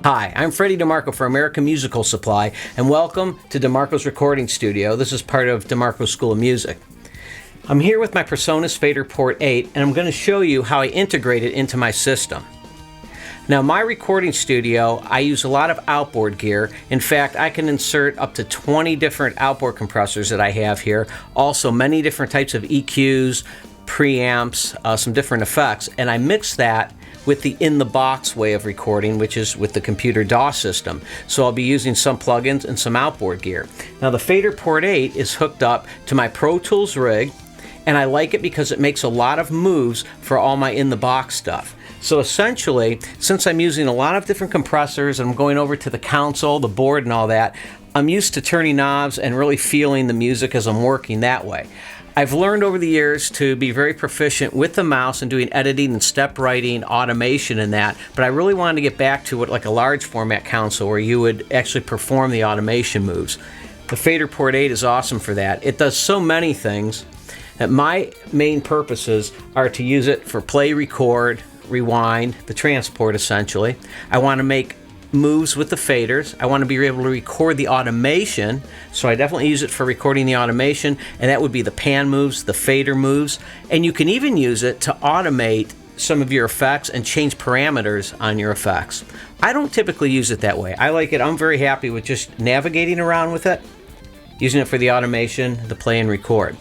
Hi, I'm Freddy DeMarco for American Musical Supply, and welcome to DeMarco's Recording Studio. This is part of DeMarco's School of Music. I'm here with my Presonus Faderport 8, and I'm going to show you how I integrate it into my system. Now, my recording studio, I use a lot of outboard gear. In fact, I can insert up to 20 different outboard compressors that I have here. Also, many different types of EQs, preamps, some different effects, and I mix that with the in-the-box way of recording, which is with the computer DAW system. So I'll be using some plugins and some outboard gear. Now, the Faderport 8 is hooked up to my Pro Tools rig, and I like it because it makes a lot of moves for all my in-the-box stuff. So essentially, since I'm using a lot of different compressors and I'm going over to the console, the board and all that, I'm used to turning knobs and really feeling the music as I'm working that way. I've learned over the years to be very proficient with the mouse and doing editing and step writing, automation and that, but I really wanted to get back to it like a large format console where you would actually perform the automation moves. The Faderport 8 is awesome for that. It does so many things that my main purposes are to use it for play, record, rewind, the transport essentially. I want to make moves with the faders. I want to be able to record the automation, so I definitely use it for recording the automation, and that would be the pan moves, the fader moves, and you can even use it to automate some of your effects and change parameters on your effects. I don't typically use it that way. I like it. I'm very happy with just navigating around with it, using it for the automation, the play and record.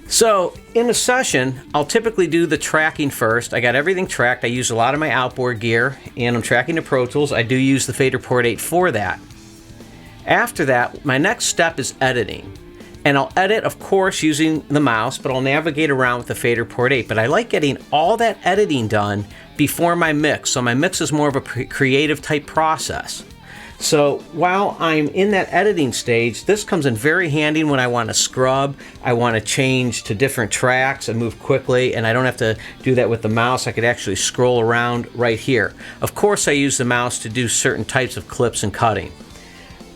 So in a session, I'll typically do the tracking first. I got everything tracked. I use a lot of my outboard gear, and I'm tracking the Pro Tools. I do use the Faderport 8 for that. After that, my next step is editing. And I'll edit, of course, using the mouse, but I'll navigate around with the Faderport 8. But I like getting all that editing done before my mix. So my mix is more of a creative type process. So while I'm in that editing stage, this comes in very handy when I want to scrub, I want to change to different tracks and move quickly, and I don't have to do that with the mouse. I could actually scroll around right here. Of course, I use the mouse to do certain types of clips and cutting.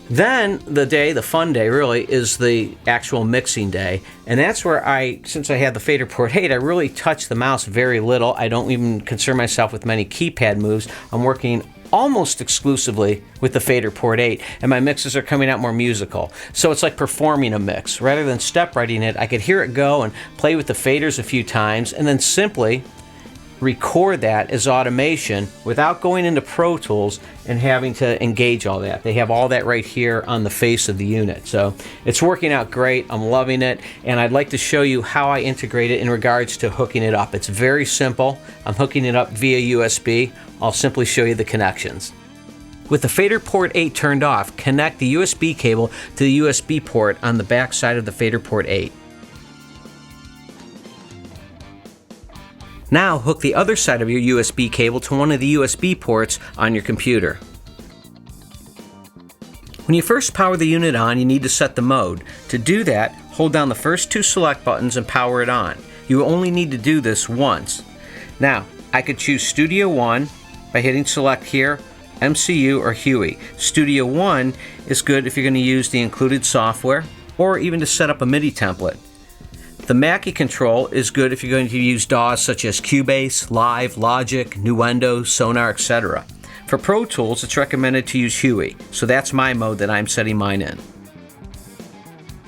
Then the fun day really, is the actual mixing day, and that's where since I had the Faderport 8, I really touch the mouse very little. I don't even concern myself with many keypad moves. I'm working almost exclusively with the Faderport 8, and my mixes are coming out more musical. So it's like performing a mix. Rather than step writing it, I could hear it go and play with the faders a few times, and then simply record that as automation without going into Pro Tools and having to engage all that. They have all that right here on the face of the unit. So it's working out great. I'm loving it, and I'd like to show you how I integrate it in regards to hooking it up. It's very simple. I'm hooking it up via USB. I'll simply show you the connections. With the Faderport 8 turned off, connect the USB cable to the USB port on the back side of the Faderport 8. Now hook the other side of your USB cable to one of the USB ports on your computer. When you first power the unit on, you need to set the mode. To do that, hold down the first two select buttons and power it on. You only need to do this once. Now, I could choose Studio One by hitting select here, MCU or Huey. Studio One is good if you're going to use the included software or even to set up a MIDI template. The Mackie control is good if you're going to use DAWs such as Cubase, Live, Logic, Nuendo, Sonar, etc. For Pro Tools, it's recommended to use Huey, so that's my mode that I'm setting mine in.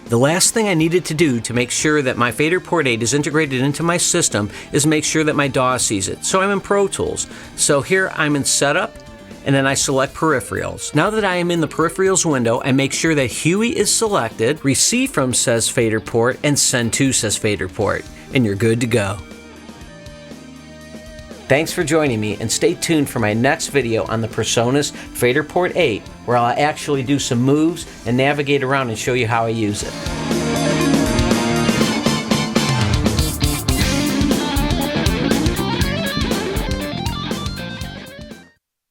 The last thing I needed to do to make sure that my Faderport 8 is integrated into my system is make sure that my DAW sees it. So I'm in Pro Tools. So here I'm in Setup, and then I select Peripherals. Now that I am in the Peripherals window, I make sure that Huey is selected, Receive From says Faderport, and Send To says Faderport, and you're good to go. Thanks for joining me, and stay tuned for my next video on the Presonus Faderport 8, where I'll actually do some moves and navigate around and show you how I use it.